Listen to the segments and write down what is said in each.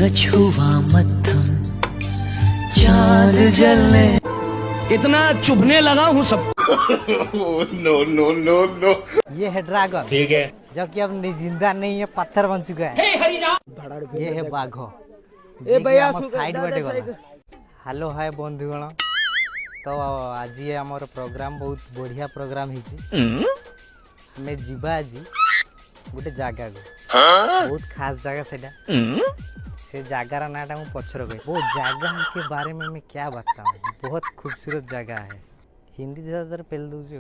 सूरज हुआ मत्थम चांद जलने इतना चुभने लगा हूँ सब। No no no no. ये है ड्रैगन, ठीक है। जो कि अब जिंदा नहीं है, पत्थर बन चुका है। ये है बाघ। साइड बाटे गला। हेलो हाय बंधुगण, तो आज आमर प्रोग्राम बहुत बढ़िया प्रोग्राम हिची। हमें जीवा आज गोटे जगह को, बहुत खास जगह सेटा। से जगार नाटा मुझे पछर कही। वो जगह के बारे में मैं क्या बताऊँ, बहुत खूबसूरत जगह है। हिंदी जरा पेल दूसरी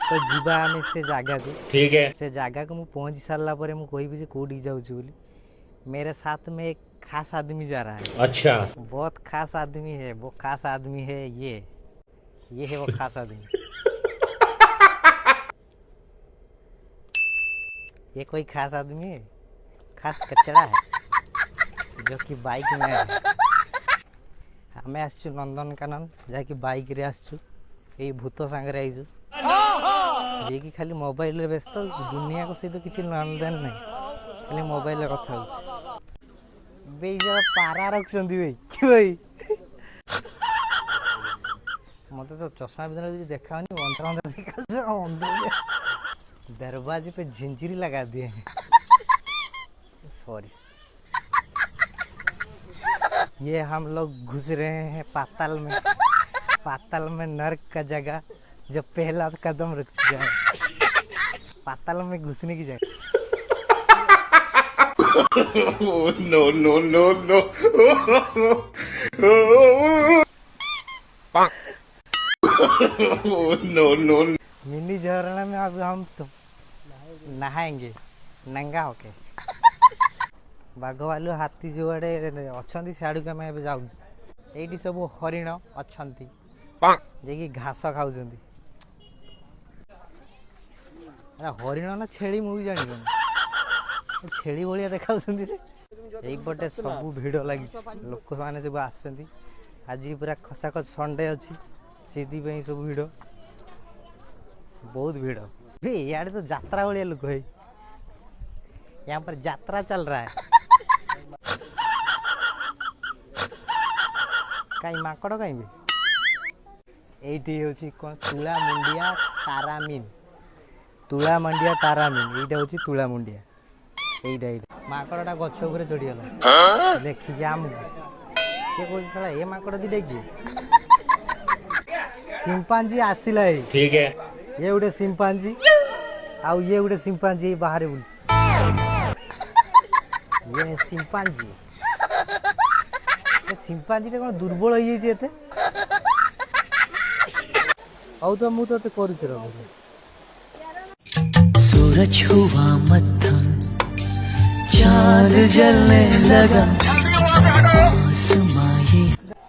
तो जीवा आम से जगह को, ठीक है। से जगह को मुझे पहुँच सारा पर मुझे कहि कौटी जाऊँ। मेरे साथ में एक खास आदमी जा रहा है। अच्छा, बहुत खास आदमी है। वो खास आदमी है ये है वो खास आदमी। ये कोई खास आदमी है, खास कचड़ा है जो कि बाइक में है। हमें आसचु नंदनकानन जहाँकि बाइक रे आसचु, यही भूत सांगे आईचु जे कि खाली मोबाइल रे व्यस्त। दुनिया को सहित किसी लेनदेन नहीं, खाली मोबाइल कथा हो। बे पारा रखुं भाई मत तो चश्मा बिना देखा अंदर अंदर देखा। दरवाजे पे झिंझरी लगा दिए हैं। सॉरी। ये हम लोग घुस रहे हैं पाताल में। पाताल में नर्क का जगह जो पहला कदम रख चुका है। पाताल में घुसने की जगह। No no no no. No no. Mini झरना में अब हम तो नहाएंगे नंगा होके। बाघ भालू हाथी जो आड़े अच्छा सियाड़ू आम ए जाऊ। ये सब हरिण अच्छा जे घास खाऊ। हरिण ना छेली मुझे जान छेली भाया देखा। यहीपटे सब भिड़ लगी, लोक मैंने सब आसुँच। आज पूरा खचाखच संडे अच्छी से सब भिड़, बहुत भीड़। यार तो यात्रा वाले लोग है, यहाँ पर यात्रा चल रहा है। कहीं माकड़ कहीं ये कौन तुला मुंडिया तारामीन। तुला मंडिया तारामीन ये हूँ तुला मुंडिया। यहीटा माकड़ा गछ उपर चढ़ीगला देखिए आमको सी कह ये माकड़ दीटा किए। सिंपांजी आसला है, ठीक है। ये गोटे सिंपांजी आउ ये गोटे सिंपांजी बाहर बुल। ये सिंपांजी सिंपांजी कौन दुर्बल हो जाए आउ तो मुझे तो करुच। सूरज हुआ मत्थम चांद जलने लगा आसमां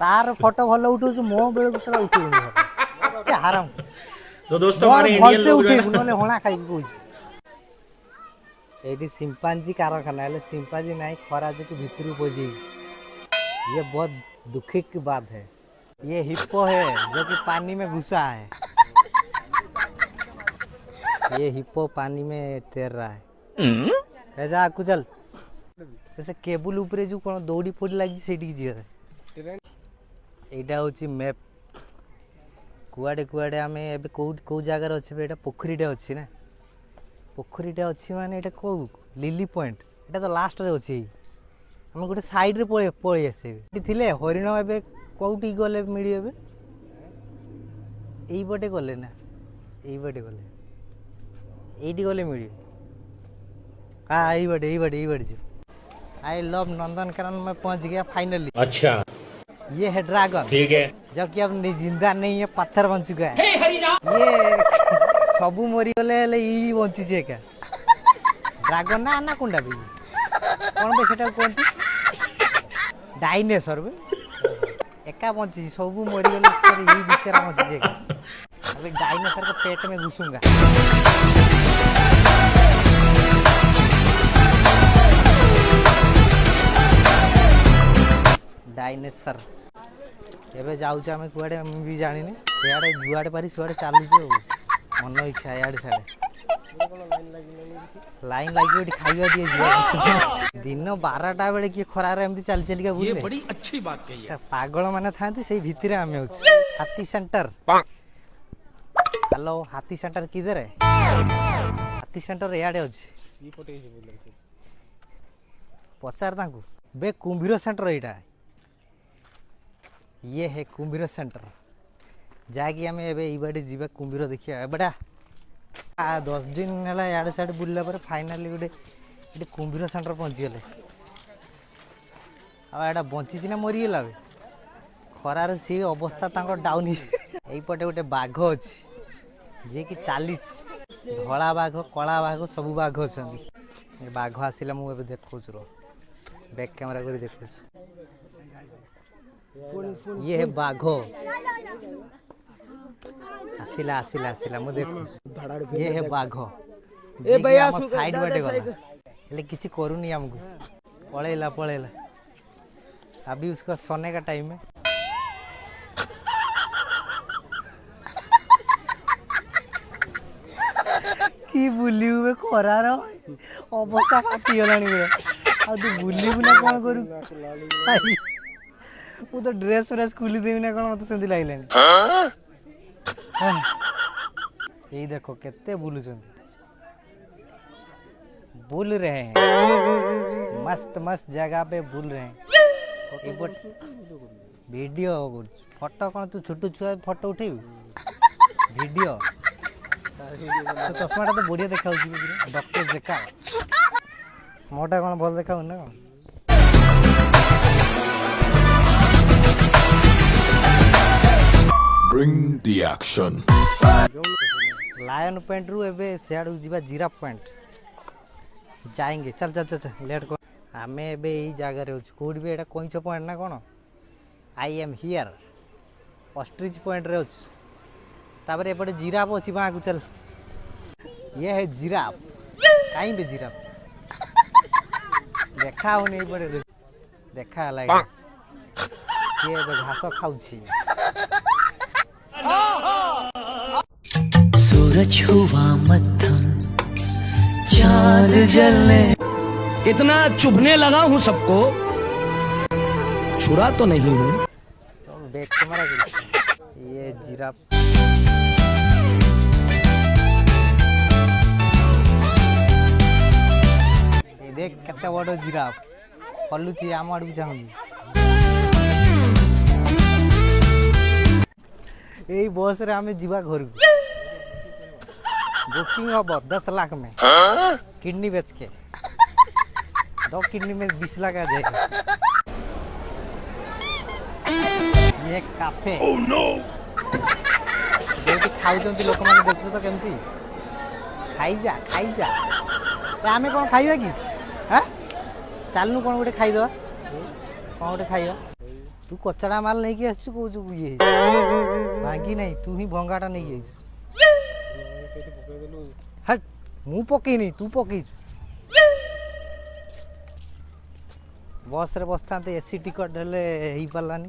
तार फोटो भल उठा मो बेल उठ आराम। तो दोस्तों हमारे इंडियन लोग ना हणा खाई ये सिंपांजी कारखाना है। सिंपांजी नहीं खरा जो कि भितर पहुंची। ये बहुत दुखी की बात है। ये हिप्पो है जो कि पानी में घुसा है। ये हिप्पो पानी में तैर रहा है। जा आकु चल जैसे केबुल उपरे जो कौन दौड़ी पड़ी लगी से यहाँ हूँ मैप। कुआड़े कुआड़े आम ए कौ जगार अच्छे ये पोखरीटे अच्छी ना। पोखरीटे अच्छी माने ये कौ लिली पॉइंट ये तो लास्ट रे अच्छी। आम गोटे साइड रे पलि आसे थे हरिण ए कौटी गले मिली यहीपटे गले ना यहीपटे गले ये गले मिल। हाँ यहीपटे जो आई लव नंदनकानन में पहुंच गया फाइनली। अच्छा, ये है ड्रैगन, ठीक है। जो कि अब जिंदा नहीं है, पत्थर बन चुका है। ये सबू मरीगले ये बंची एका ड्रैगन ना आनाकोंडा भी कौन बे सेटा कहते डायनासोर बे एका बंची सबू मरीगले सर ये बेचारा बंची एका। अभी डायनासोर के पेट में घुसूंगा। डायनासोर एबे जाऊँ आम कुआड़े भी जानी सियाड़े जुआड़े पारी सियाड़े चलुचु मन इच्छा इे साड़े। लाइन लगी खाଇବା दिए दिन 12टा बेले किए खरार एमती चली चलिका बुले बड़ी अच्छी बात कही है। पागल माने थांती से भितर आम हाथी सेंटर। हेलो हाथी सेंटर किधर है? हाथी सेंटर इे अच्छे पचार बे कुंभीर सेंटर यहाँ ये है कुंभीर सेंटर जाकि आम एबाटे जीवा कुंभीर देखिए बेटा 10 दिन है याडे साइड बुलला पर फाइनाली गोटे कुंभीर सेंटर पहुँचीगले आटा बंची ना मरीगला खरार सी अवस्था डाउन यहीपटे गोटे बाघ अच्छी जी कि चली धला बाघ कला बाघ सब बाघ अच्छा बाघ आसला मुझे देखो बैक कैमरा कर देखो ये है बाघ आसिला आसिला आसिला मु देखो ये है बाघ ए भैया साइड बाटे गला ले किछि करूनी हमको पळेला पळेला अभी उसका सोने का टाइम है। कि बुलिउ में खरार अवस्था फाटी गलानी आ तू बुलिबु ना कौन करू वो तो ड्रेस व्रेस खुली देवी ना कौन मत सेंती लागलानी यही देखो केते बुलुचंती बुल रहे हैं मस्त मस्त जगह पे बुल रहे हैं वीडियो फोटो कौन तू छोटू छुआ फोटो उठेबू वीडियो तो चश्माटा तो बढ़िया देखा डॉक्टर देखा मोटा कौन भल देखा ना कौन Bring the action. Lion point रु एबे सियाडू जीवा जिराफ पॉइंट जाएंगे चल चल चल चल लेट को आमे एबे ई जगह रे कोड भी एटा कोइछ पॉइंट ना कोन I am here ostrich point रे अछि तापर एपटे जिराफ अछि बा को चल ये है जिराफ काई बे जिराफ देखा हो नहीं पड़े देखा लाइक ये एबे घास खाउछि सूरज हुआ मध्यम चांद जलने इतना चुभने लगा हूँ सबको छुरा तो नहीं हूँ। तो बैक कैमरा ये जिराफ ये देख कितना बड़ा जिराफ पल्लुची आम आड़ भी चाहूँगी यही बस रे आमे जीवा घर को बुकिंग हम 10 लाख में किडनी बेच के 2 किडनी में 20 लाख आ जाएगा। ये काफे Oh no! जो खाऊचंती लोक माने देखछ तो केमती खाई जा आमे कोन खाइबा की हैं चालनु कोन गोटे खाई दवा कोन गोटे खाइबा तू कचड़ा माल नहीं कि आछु को ये भांगी नहीं तू ही भंगाटा नहीं आइछ हट मु पकई नहीं तू पकई बस रे बसता एसी टिकट हेले ही पालानी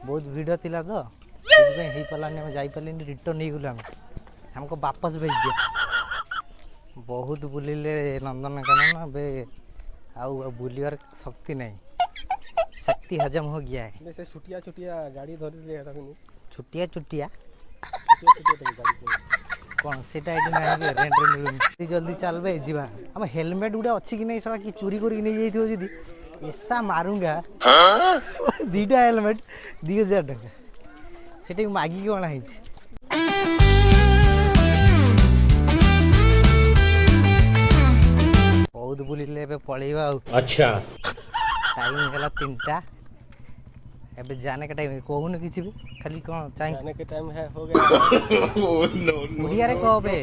बहुत भिड़ थिला तो से ही पालानी हम जाई पालिनी रिटर्न नहीं गलो हमको वापस भेज दिया बहुत बुलिले नंदनकानन बे आउ बुलियार शक्ति नहीं शक्ति हजम हो गया है से छुटिया गाड़ी धरि ले छुटिया कौन सेटा एटी नहीं रेंट रे मिलुनी जल्दी चल बे जीवा हम हेलमेट गुडा अछि कि नहीं साला कि चोरी करी नहीं जाइथियो जदी ऐसा मारूंगा दीटा हेलमेट 2000 टका सेटे मागी के बना हिच बहुत बुलिले बे पळेबा अच्छा टाइम होला 3टा एबे जाने का टाइम कहू न किछि भी खाली कोन चाहि जाने के टाइम है हो गया उड़िया रे कहबे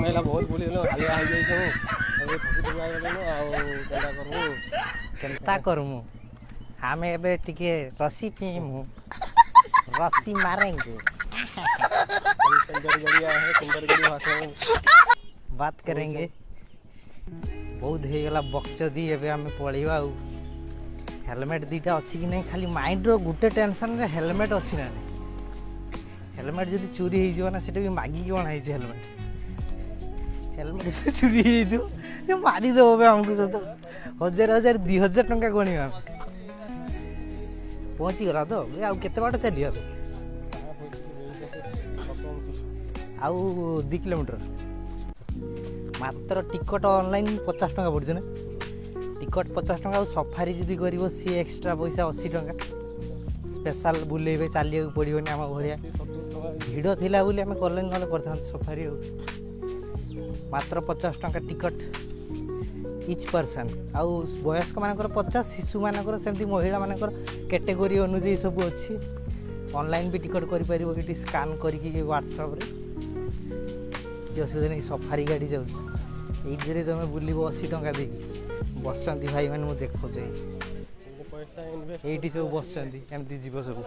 मेला बहुत बोली लो हालिया हो जाई छौ अबे थकी तो आइ गेलो आ केनता करमु हमें एबे टिके रस्सी पीमु रस्सी मारेंगे सुंदर गड़िया है सुंदर गड़ी भाषा में बात करेंगे बहुत हे गला बक्चदी एबे हमें पळीबा हेलमेट दीटा अच्छी कि नहीं खाली माइंड रो गुटे टेंशन रे हेलमेट अच्छी ना हेलमेट जब चोरी हो ना से मागिक बना हेलमेट हेलमेट से चोरी हो मारिदेव आमको सत 1000 2000 टंका गणिया पहुँची गला तो आते बाट चलिए आउ 2 किलोमीटर मात्र टिकट ऑनलाइन 50 टंका पड़े ना टिकट 50 टंका सफारी जदि कर सी एक्स्ट्रा पैसा 80 टंका स्पेशल बुलेबे चलिए पड़ोनी आम भाया भिड़ थिला बोली आम कले ना करता सफारी मात्र 50 टंका टिकट इच पर्सन आउ वयस्क मानकर 50 शिशु मानकर सेमती महिला मानकर कैटेगोरी अनुଯାयी सब अच्छी ऑनलाइन भी टिकट कर पारिबो कि स्कान करके व्हाट्सएप रे असुविधा नहीं सफारी गाड़ी जाऊँ ये तुम बुल 80 टंका दे बस भाई मैंने मुझे देखो ये सब बस एमती जीव सब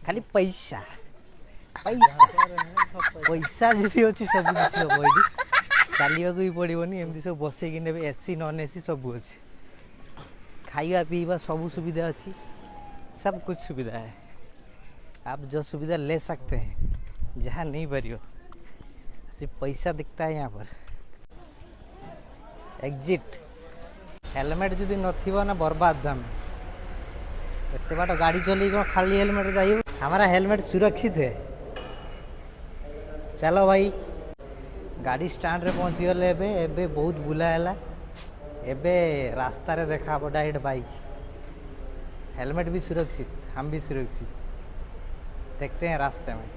खाली पैसा पैसा पैसा जी अच्छी सब किसी हम ये चलने भी पड़ोनी एमती सब बसैक ने एसी नॉन एसी सब अच्छे खाଇବା पीवा सब सुविधा अच्छी सब कुछ सुविधा है आप जो सुविधा ले सकते हैं जहाँ नहीं पारियो सिर्फ पैसा दिखता है यहाँ पर एग्जिट हेलमेट जदि नथिबो ना बर्बाद दाम एते बाट गाड़ी चली खाली हेलमेट जाइए हमारा हेलमेट सुरक्षित है चलो भाई गाड़ी स्टैंड रे पहुँची गले एबे बहुत बुला है एबे रास्ता रे देखा डायरेक्ट बाइक हेलमेट भी सुरक्षित हम भी सुरक्षित देखते हैं रास्ते में।